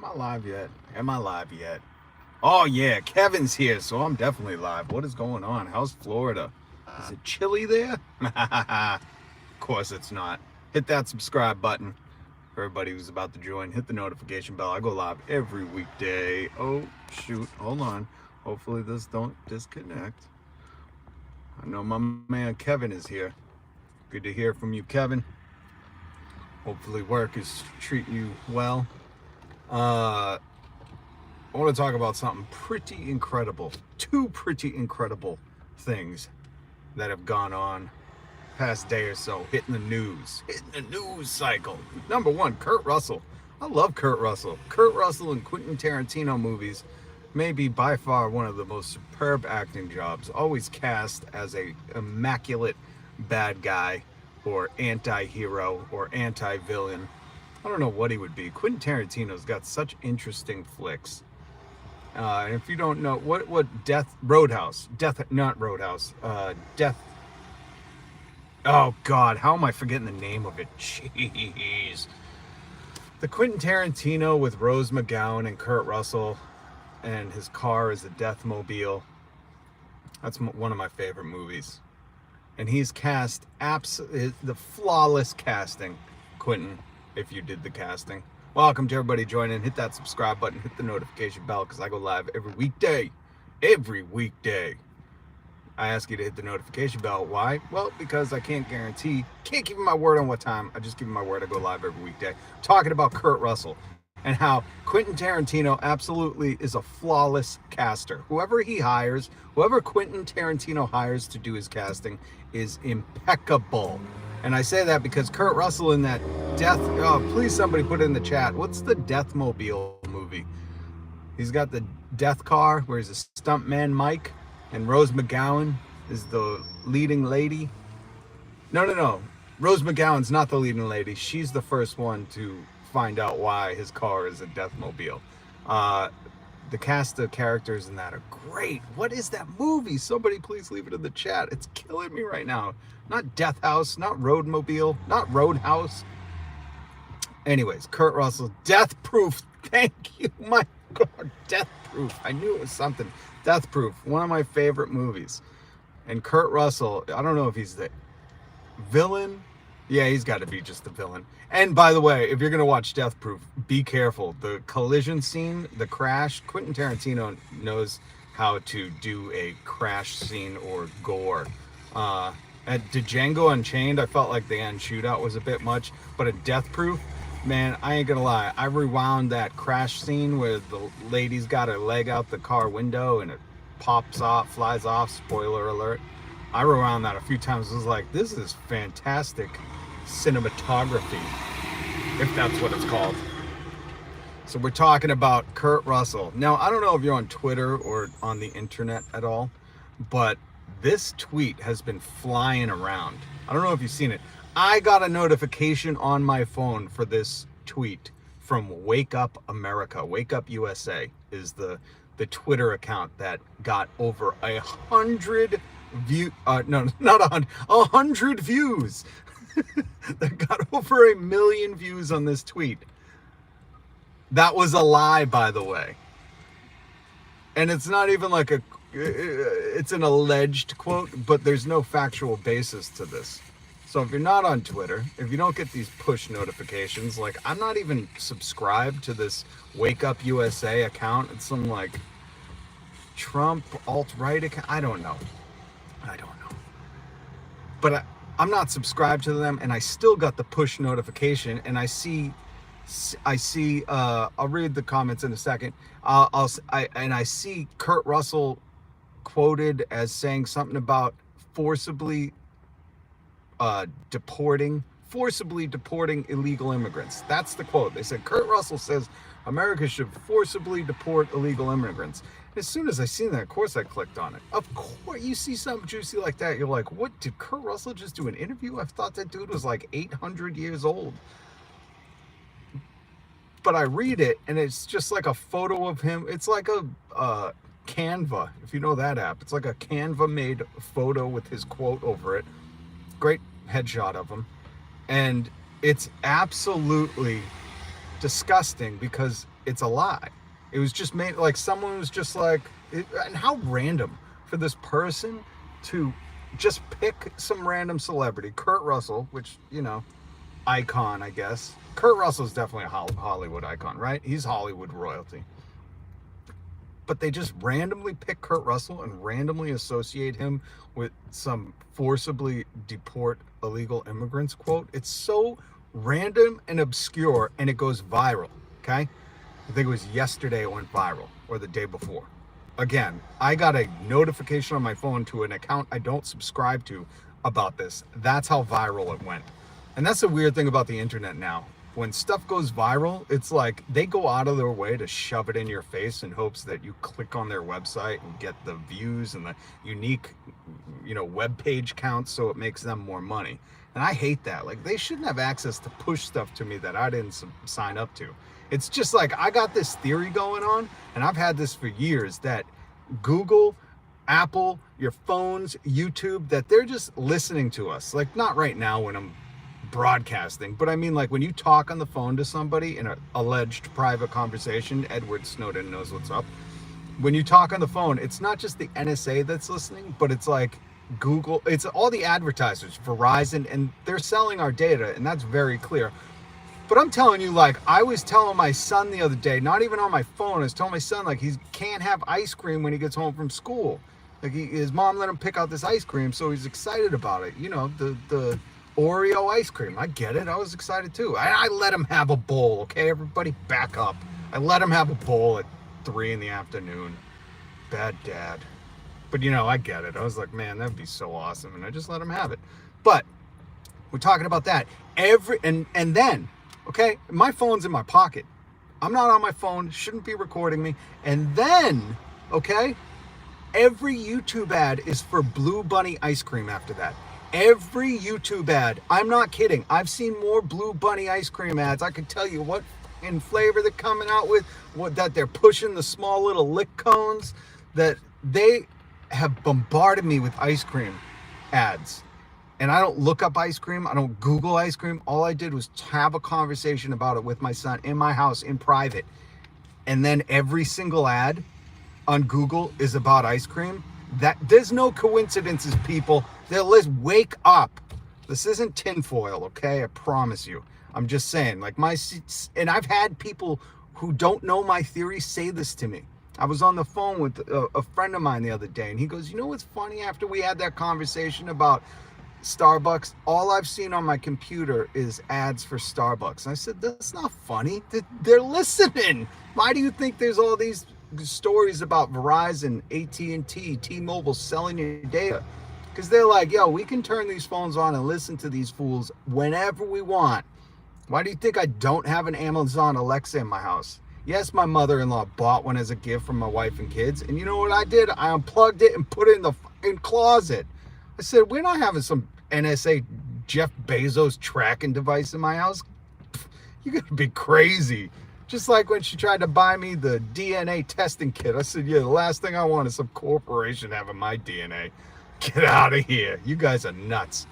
Am I live yet? Am I live yet? Oh yeah, Kevin's here, so I'm definitely live. What is going on? How's Florida? Is it chilly there? Of course it's not. Hit that subscribe button for everybody who's about to join. Hit the notification bell. I go live every weekday. Oh shoot, hold on. Hopefully this don't disconnect. I know my man Kevin is here. Good to hear from you, Kevin. Hopefully work is treating you well. I want to talk about something pretty incredible. Two pretty incredible things that have gone on past day or so, hitting the news cycle. Number one, Kurt Russell. I love Kurt Russell. Kurt Russell in Quentin Tarantino movies may be by far one of the most superb acting jobs. Always cast as a immaculate bad guy or anti-hero or anti-villain. I don't know what he would be. Quentin Tarantino's got such interesting flicks. And if you don't know, what oh God, how am I forgetting the name of it? Jeez. The Quentin Tarantino with Rose McGowan and Kurt Russell, and his car is a Deathmobile. That's one of my favorite movies. And he's cast the flawless casting, Quentin, if you did the casting. Welcome to everybody joining. Hit that subscribe button, hit the notification bell, because I go live every weekday. Every weekday. I ask you to hit the notification bell. Why? Well, because I can't give you my word on what time. I just give you my word. I go live every weekday. Talking about Kurt Russell and how Quentin Tarantino absolutely is a flawless caster. Whoever Quentin Tarantino hires to do his casting is impeccable. And I say that because Kurt Russell in that please somebody put it in the chat. What's the Deathmobile movie? He's got the death car where he's a stuntman Mike, and Rose McGowan is the leading lady. No. Rose McGowan's not the leading lady. She's the first one to find out why his car is a Deathmobile. The cast of characters in that are great. What is that movie? Somebody please leave it in the chat. It's killing me right now. Not Death House, not Roadmobile, not Roadhouse. Anyways, Kurt Russell, Death Proof. Thank you. My God, Death Proof. I knew it was something. Death Proof, one of my favorite movies. And Kurt Russell, I don't know if he's the villain. Yeah, he's got to be just the villain. And by the way, if you're going to watch Death Proof, be careful. The collision scene, the crash, Quentin Tarantino knows how to do a crash scene or gore. At Django Unchained, I felt like the end shootout was a bit much. But at Death Proof, man, I ain't going to lie. I rewound that crash scene where the lady's got her leg out the car window and it pops off, flies off, spoiler alert. I rewound that a few times. I was like, this is fantastic cinematography, if that's what it's called. So we're talking about Kurt Russell. Now, I don't know if you're on Twitter or on the internet at all, but this tweet has been flying around. I don't know if you've seen it. I got a notification on my phone for this tweet from Wake Up America. Wake Up USA is the Twitter account that got over 100 views. No, not 100. 100 views. That got over 1 million views on this tweet. That was a lie, by the way. And it's not even like it's an alleged quote, but there's no factual basis to this. So if you're not on Twitter, if you don't get these push notifications, like I'm not even subscribed to this Wake Up USA account. It's some like Trump alt-right account. I don't know. But I'm not subscribed to them, and I still got the push notification, and I see I'll read the comments in a second. I see Kurt Russell quoted as saying something about forcibly deporting illegal immigrants. That's the quote. They said Kurt Russell says America should forcibly deport illegal immigrants. As soon as I seen that, of course I clicked on it. Of course, you see something juicy like that, you're like, what, did Kurt Russell just do an interview? I thought that dude was like 800 years old. But I read it, and it's just like a photo of him. It's like a Canva, if you know that app. It's like a Canva-made photo with his quote over it. Great headshot of him. And it's absolutely disgusting because it's a lie. It was just made, like someone was just like, and how random for this person to just pick some random celebrity, Kurt Russell, which, you know, icon, I guess. Kurt Russell's definitely a Hollywood icon, right? He's Hollywood royalty. But they just randomly pick Kurt Russell and randomly associate him with some forcibly deport illegal immigrants quote. It's so random and obscure, and it goes viral, okay? I think it was yesterday it went viral, or the day before. Again, I got a notification on my phone to an account I don't subscribe to about this. That's how viral it went. And that's the weird thing about the internet now. When stuff goes viral, it's like they go out of their way to shove it in your face in hopes that you click on their website and get the views and the unique, you know, web page counts, so it makes them more money. And I hate that. Like, they shouldn't have access to push stuff to me that I didn't sign up to. It's just like, I got this theory going on, and I've had this for years, that Google, Apple, your phones, YouTube, that they're just listening to us. Like, not right now when I'm broadcasting, but I mean, like, when you talk on the phone to somebody in an alleged private conversation, Edward Snowden knows what's up. When you talk on the phone, it's not just the NSA that's listening, but it's like Google, it's all the advertisers, Verizon, and they're selling our data, and that's very clear. But I'm telling you, like, I was telling my son the other day, not even on my phone, I was telling my son, like, he can't have ice cream when he gets home from school. Like, his mom let him pick out this ice cream, so he's excited about it. You know, the Oreo ice cream. I get it. I was excited too. I let him have a bowl, okay? Everybody back up. I let him have a bowl at 3 p.m. Bad dad. But, you know, I get it. I was like, man, that'd be so awesome. And I just let him have it. But we're talking about that. And then, okay, my phone's in my pocket. I'm not on my phone. Shouldn't be recording me. And then, okay, every YouTube ad is for Blue Bunny ice cream after that. Every YouTube ad. I'm not kidding. I've seen more Blue Bunny ice cream ads. I can tell you what in flavor they're coming out with, what that they're pushing, the small little lick cones, that they have bombarded me with ice cream ads. And I don't look up ice cream. I don't Google ice cream. All I did was have a conversation about it with my son in my house in private. And then every single ad on Google is about ice cream. That there's no coincidences, people. Let's wake up. This isn't tinfoil, okay? I promise you. I'm just saying, like, and I've had people who don't know my theory say this to me. I was on the phone with a friend of mine the other day, and he goes, you know what's funny? After we had that conversation about Starbucks, all I've seen on my computer is ads for Starbucks. And I said, that's not funny. They're listening. Why do you think there's all these stories about Verizon, AT&T, T-Mobile selling your data? Because they're like, yo, we can turn these phones on and listen to these fools whenever we want. Why do you think I don't have an Amazon Alexa in my house? Yes, my mother-in-law bought one as a gift from my wife and kids. And you know what I did? I unplugged it and put it in the fucking closet. I said, we're not having some NSA Jeff Bezos tracking device in my house. You're gonna be crazy. Just like when she tried to buy me the DNA testing kit. I said, yeah, the last thing I want is some corporation having my DNA. Get out of here. You guys are nuts.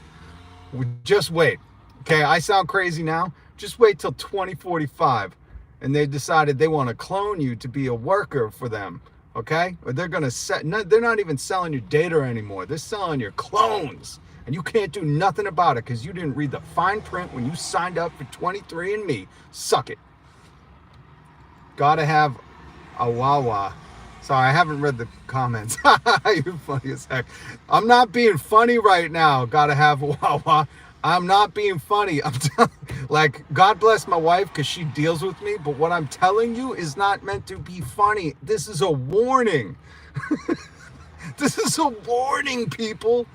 Just wait. Okay, I sound crazy now. Just wait till 2045. And they decided they want to clone you to be a worker for them. Okay? Or they're going to they're not even selling your data anymore. They're selling your clones. And you can't do nothing about it because you didn't read the fine print when you signed up for 23andMe. Suck it. Gotta have a Wawa. Sorry, I haven't read the comments. You're funny as heck. I'm not being funny right now. Gotta have a Wawa. I'm not being funny. Like, God bless my wife because she deals with me. But what I'm telling you is not meant to be funny. This is a warning. This is a warning, people.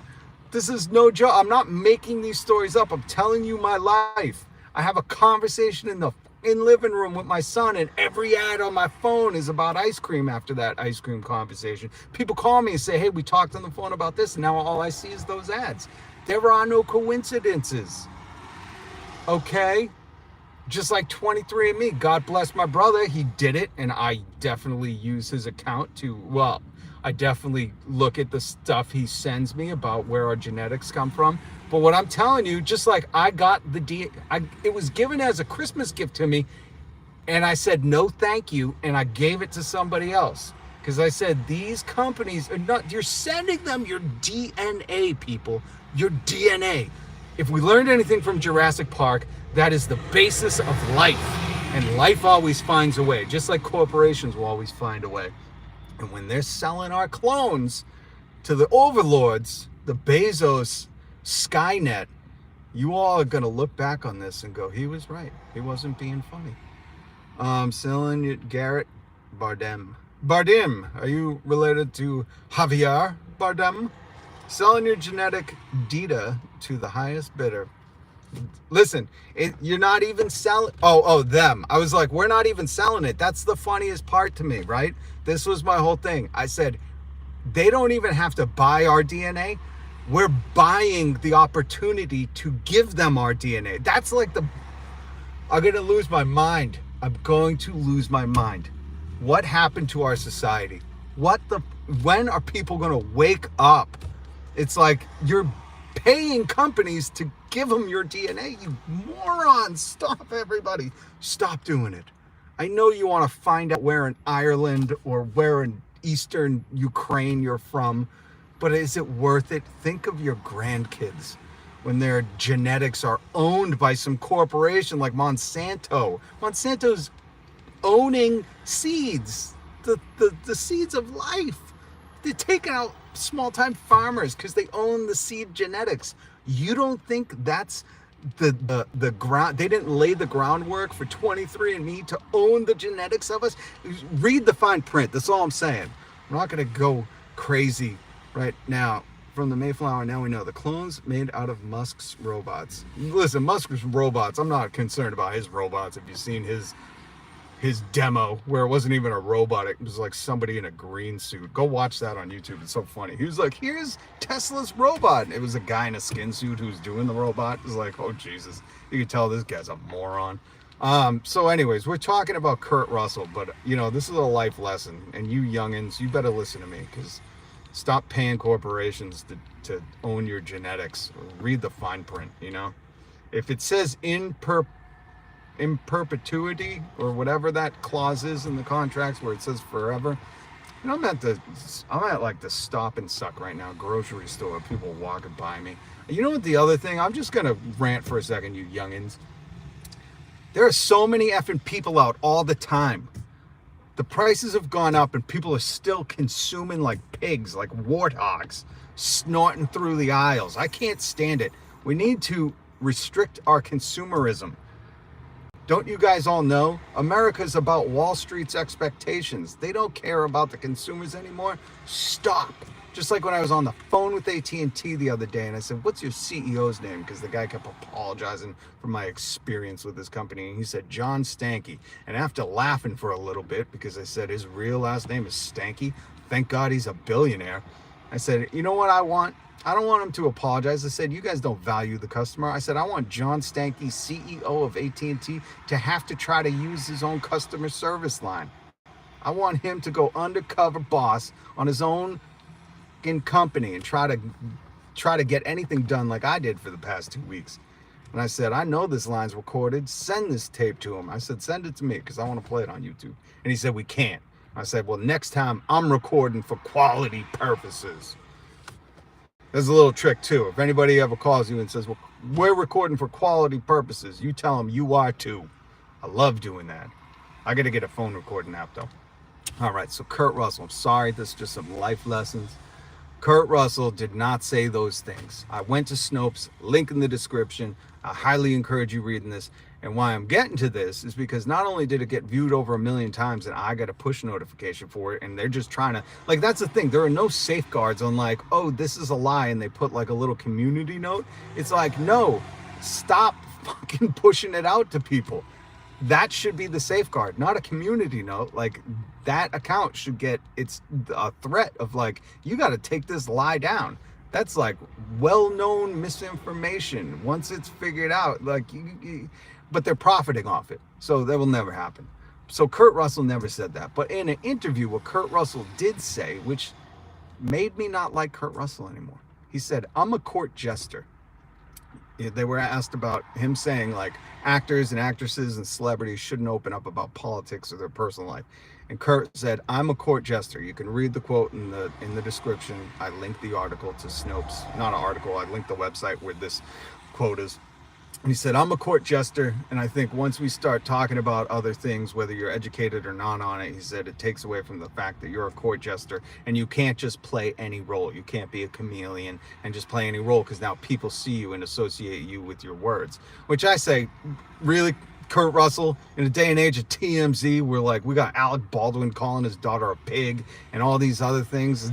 This is no joke. I'm not making these stories up. I'm telling you my life. I have a conversation in the living room with my son, and every ad on my phone is about ice cream after that ice cream conversation. People call me and say, hey, we talked on the phone about this, and now all I see is those ads. There are no coincidences. Okay? Just like 23andMe. God bless my brother. He did it, and I definitely use his account to, well, I definitely look at the stuff he sends me about where our genetics come from. But what I'm telling you, just like I got it was given as a Christmas gift to me. And I said, no, thank you. And I gave it to somebody else. Because I said, these companies are not, you're sending them your DNA, people. Your DNA. If we learned anything from Jurassic Park, that is the basis of life. And life always finds a way, just like corporations will always find a way. And when they're selling our clones to the overlords, the Bezos, Skynet, you all are going to look back on this and go, he was right. He wasn't being funny. Selling Garrett Bardem. Bardem, are you related to Javier Bardem? Selling your genetic data to the highest bidder. Listen, you're not even selling. Oh, them. I was like, we're not even selling it. That's the funniest part to me, right? This was my whole thing. I said, they don't even have to buy our DNA. We're buying the opportunity to give them our DNA. That's like I'm going to lose my mind. I'm going to lose my mind. What happened to our society? When are people going to wake up? It's like you're paying companies to give them your DNA. You morons. Stop, everybody. Stop doing it. I know you want to find out where in Ireland or where in Eastern Ukraine you're from, but is it worth it? Think of your grandkids when their genetics are owned by some corporation like Monsanto. Monsanto's owning seeds, the seeds of life. They're taking out small-time farmers because they own the seed genetics. You don't think that's the ground? They didn't lay the groundwork for 23andMe to own the genetics of us? Read the fine print. That's all I'm saying. I'm not going to go crazy right now. From the Mayflower, now we know the clones made out of Musk's robots. Listen, Musk's robots, I'm not concerned about his robots. If you've seen his demo where it wasn't even a robot, it was like somebody in a green suit. Go watch that on YouTube. It's so funny. He was like, here's Tesla's robot. It was a guy in a skin suit who was doing the robot. It was like, oh Jesus, you could tell this guy's a moron. So anyways, we're talking about Kurt Russell, but this is a life lesson, and you youngins, you better listen to me, because stop paying corporations to own your genetics. Read the fine print. If it says in perpetuity or whatever that clause is in the contracts where it says forever, I'm at like the Stop and Suck right now, grocery store, people walking by me. You know what, the other thing, I'm just gonna rant for a second, you youngins. There are so many effing people out all the time. The prices have gone up and people are still consuming like pigs, like warthogs, snorting through the aisles. I can't stand it. We need to restrict our consumerism. Don't you guys all know? America's about Wall Street's expectations. They don't care about the consumers anymore. Stop. Just like when I was on the phone with AT&T the other day and I said, what's your CEO's name? Because the guy kept apologizing for my experience with this company. And he said, John Stanky. And after laughing for a little bit, because I said his real last name is Stanky, thank God he's a billionaire, I said, you know what I want? I don't want him to apologize. I said, you guys don't value the customer. I said, I want John Stanky, CEO of AT&T, to have to try to use his own customer service line. I want him to go undercover boss on his own company and try to get anything done like I did for the past 2 weeks. And I said, I know this line's recorded. Send this tape to him. I said, send it to me because I want to play it on YouTube. And he said, we can't. I said, well, next time I'm recording for quality purposes. There's a little trick too. If anybody ever calls you and says, well, we're recording for quality purposes, you tell them you are too. I love doing that. I got to get a phone recording app though. All right, so Kurt Russell, I'm sorry, this is just some life lessons. Kurt Russell did not say those things. I went to Snopes, link in the description. I highly encourage you reading this. And why I'm getting to this is because not only did it get viewed over 1 million times and I got a push notification for it, and they're just trying to, like, that's the thing. There are no safeguards on like, oh, this is a lie, and they put like a little community note. It's like, no, stop fucking pushing it out to people. That should be the safeguard, not a community note. Like, that account should get, it's a threat of like, you got to take this lie down. That's like well-known misinformation. Once it's figured out, like, but they're profiting off it. So that will never happen. So Kurt Russell never said that. But in an interview, what Kurt Russell did say, which made me not like Kurt Russell anymore. He said, I'm a court jester. They were asked about him saying like actors and actresses and celebrities shouldn't open up about politics or their personal life. And Kurt said, "I'm a court jester." You can read the quote in the description. I linked the article to Snopes, not an article. I linked the website where this quote is. He said, "I'm a court jester, and I think once we start talking about other things, whether you're educated or not on it," he said, "it takes away from the fact that you're a court jester, and you can't just play any role. You can't be a chameleon and just play any role, because now people see you and associate you with your words." Which I say, really, Kurt Russell, in a day and age of TMZ, where like we got Alec Baldwin calling his daughter a pig and all these other things,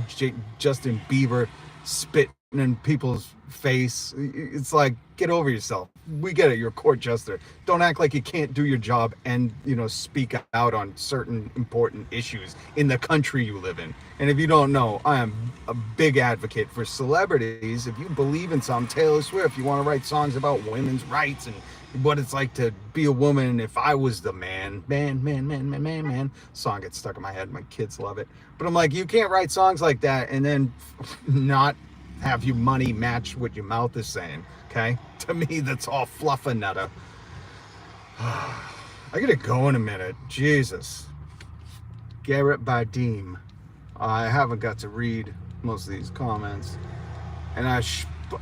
Justin Bieber spitting in people's face. It's like, get over yourself. We get it, you're a court jester. Don't act like you can't do your job and, speak out on certain important issues in the country you live in. And if you don't know, I am a big advocate for celebrities. If you believe in something, Taylor Swift, you want to write songs about women's rights and what it's like to be a woman. If I was the man, song gets stuck in my head. My kids love it. But I'm like, you can't write songs like that and then not have your money match what your mouth is saying. Okay, to me that's all fluffanutta. I gotta go in a minute. Jesus. Garrett Bardem. I haven't got to read most of these comments, and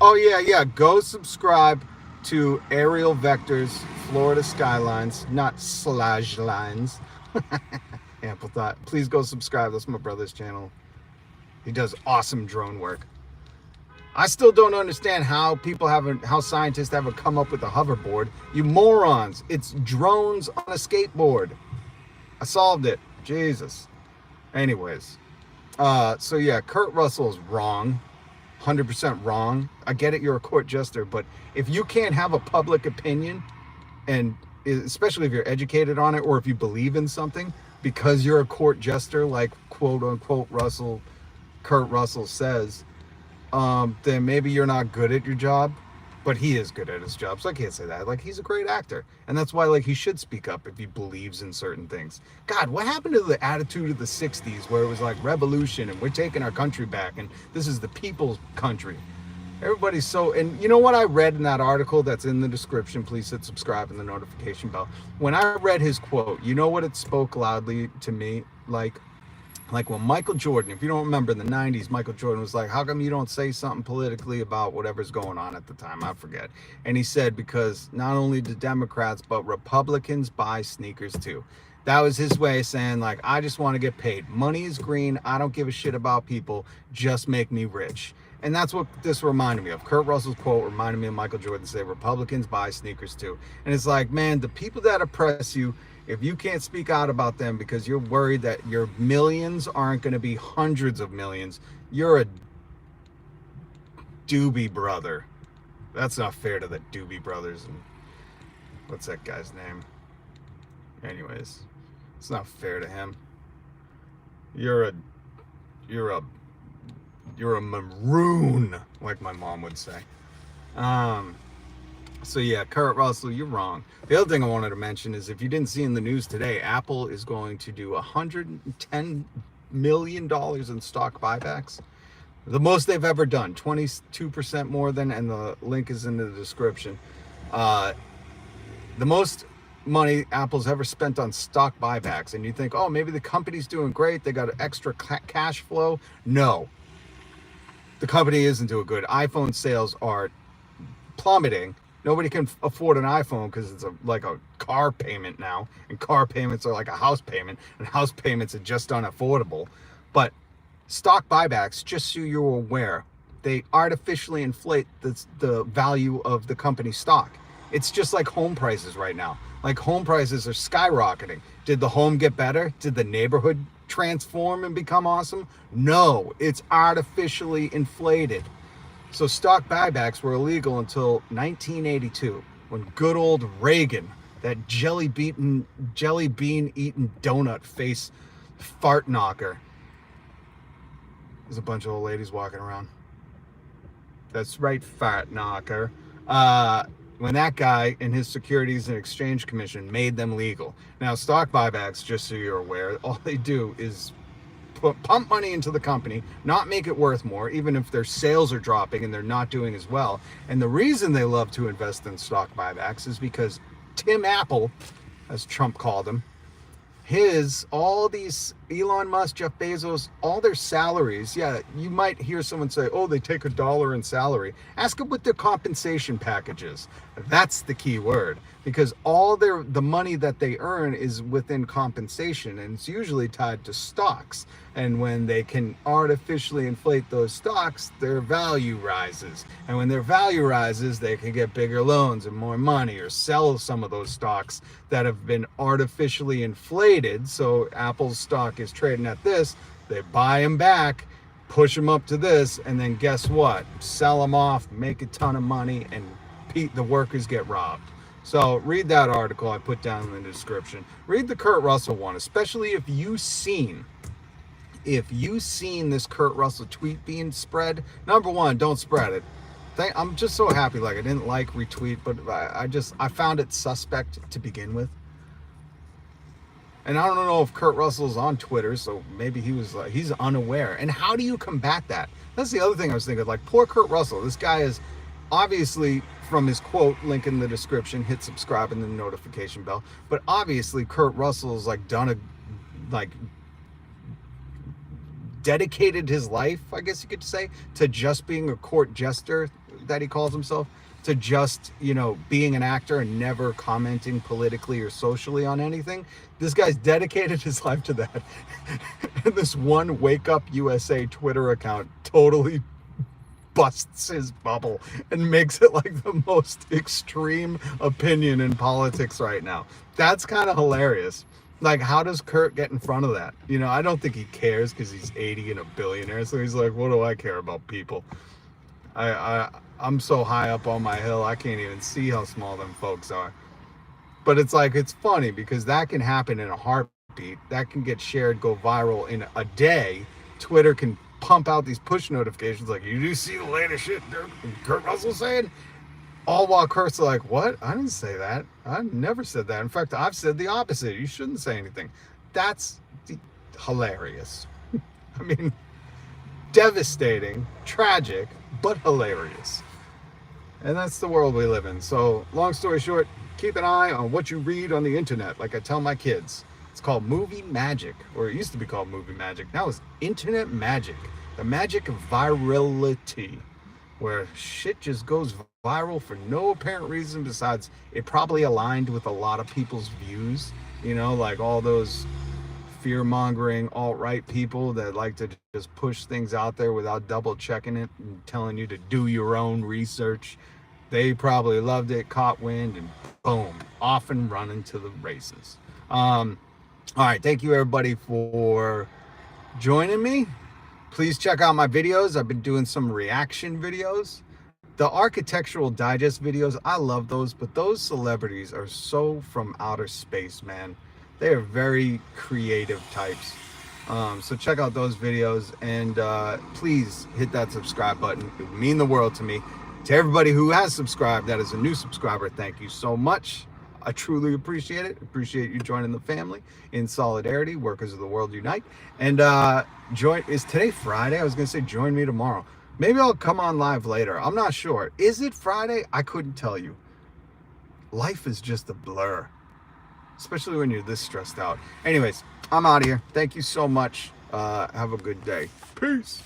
oh yeah, go subscribe to Aerial Vectors Florida Skylines, not Slash Lines. Ample Thought. Please go subscribe. That's my brother's channel. He does awesome drone work. I still don't understand how scientists haven't come up with a hoverboard. You morons. It's drones on a skateboard. I solved it. Jesus. Anyways. So yeah, Kurt Russell is wrong. 100% wrong. I get it, you're a court jester, but if you can't have a public opinion, and especially if you're educated on it, or if you believe in something, because you're a court jester, like quote unquote Kurt Russell says, then maybe you're not good at your job. But he is good at his job, so I can't say that. Like, he's a great actor, and that's why, like, he should speak up if he believes in certain things. God, what happened to the attitude of the 60s where it was like revolution and we're taking our country back and this is the people's country? Everybody's so... And you know what I read in that article that's in the description? Please hit subscribe and the notification bell. When I read his quote, you know what it spoke loudly to me? Like when Michael Jordan, if you don't remember, in the 90s, Michael Jordan was like, how come you don't say something politically about whatever's going on at the time? I forget. And he said, because not only do Democrats, but Republicans buy sneakers too. That was his way of saying, like, I just want to get paid. Money is green. I don't give a shit about people. Just make me rich. And that's what this reminded me of. Kurt Russell's quote reminded me of Michael Jordan say, Republicans buy sneakers too. And it's like, man, the people that oppress you, if you can't speak out about them because you're worried that your millions aren't going to be hundreds of millions, you're a Doobie Brother. That's not fair to the Doobie Brothers. And what's that guy's name? Anyways, it's not fair to him. You're a maroon, like my mom would say. So yeah, Kurt Russell, you're wrong. The other thing I wanted to mention is, if you didn't see in the news today, Apple is going to do $110 million in stock buybacks. The most they've ever done, 22% more than, and the link is in the description. The most money Apple's ever spent on stock buybacks. And you think, oh, maybe the company's doing great. They got extra cash flow. No, the company isn't doing good. iPhone sales are plummeting. Nobody can afford an iPhone because it's like a car payment now, and car payments are like a house payment, and house payments are just unaffordable. But stock buybacks, just so you're aware, they artificially inflate the value of the company's stock. It's just like home prices right now. Like, home prices are skyrocketing. Did the home get better? Did the neighborhood transform and become awesome? No, it's artificially inflated. So stock buybacks were illegal until 1982, when good old Reagan, that jelly bean eating donut face fart knocker. There's a bunch of old ladies walking around. That's right, fart knocker. When that guy and his Securities and Exchange Commission made them legal. Now, stock buybacks, just so you're aware, all they do is pump money into the company, not make it worth more, even if their sales are dropping and they're not doing as well. And the reason they love to invest in stock buybacks is because Tim Apple, as Trump called him, all these Elon Musk, Jeff Bezos, all their salaries. Yeah, you might hear someone say, oh, they take $1 in salary. Ask them what their compensation package is. That's the key word, because all the money that they earn is within compensation, and it's usually tied to stocks. And when they can artificially inflate those stocks, their value rises. And when their value rises, they can get bigger loans and more money, or sell some of those stocks that have been artificially inflated. So Apple's stock is trading at this, they buy them back, push them up to this, and then guess what? Sell them off, make a ton of money, and the workers get robbed. So read that article I put down in the description. Read the Kurt Russell one, especially if you've seen this Kurt Russell tweet being spread. Number one, don't spread it. I'm just so happy. Like, I didn't retweet, but I found it suspect to begin with. And I don't know if Kurt Russell's on Twitter, so maybe he's unaware. And how do you combat that? That's the other thing I was thinking. Like, poor Kurt Russell. This guy is obviously, from his quote, link in the description, hit subscribe and the notification bell. But obviously, Kurt Russell's dedicated his life, I guess you could say, to just being a court jester, that he calls himself, to just, being an actor and never commenting politically or socially on anything. This guy's dedicated his life to that. And this one Wake Up USA Twitter account totally busts his bubble and makes it like the most extreme opinion in politics right now. That's kind of hilarious. Like, how does Kurt get in front of that? I don't think he cares, because he's 80 and a billionaire. So he's like, what do I care about people? I'm so high up on my hill, I can't even see how small them folks are. But it's like, it's funny because that can happen in a heartbeat. That can get shared, go viral in a day. Twitter can pump out these push notifications like, you do see the latest shit Kurt Russell saying? All while Kurt's like, what? I didn't say that. I never said that. In fact, I've said the opposite. You shouldn't say anything. That's hilarious. I mean, devastating, tragic, but hilarious. And that's the world we live in. So, long story short, keep an eye on what you read on the internet. Like I tell my kids, it's called movie magic, or it used to be called movie magic. Now it's internet magic. The magic of virality, where shit just goes viral for no apparent reason besides it probably aligned with a lot of people's views. Like all those fear-mongering alt-right people that like to just push things out there without double checking it and telling you to do your own research. They probably loved it, caught wind, and boom, off and running to the races. All right, thank you everybody for joining me. Please check out my videos. I've been doing some reaction videos. The Architectural Digest videos, I love those, but those celebrities are so from outer space, man. They are very creative types. So check out those videos, and please hit that subscribe button. It would mean the world to me. To everybody who has subscribed, that is a new subscriber, thank you so much. I truly appreciate it. Appreciate you joining the family. In solidarity, workers of the world unite. And is today Friday? I was going to say join me tomorrow. Maybe I'll come on live later. I'm not sure. Is it Friday? I couldn't tell you. Life is just a blur, especially when you're this stressed out. Anyways, I'm out of here. Thank you so much. Have a good day. Peace.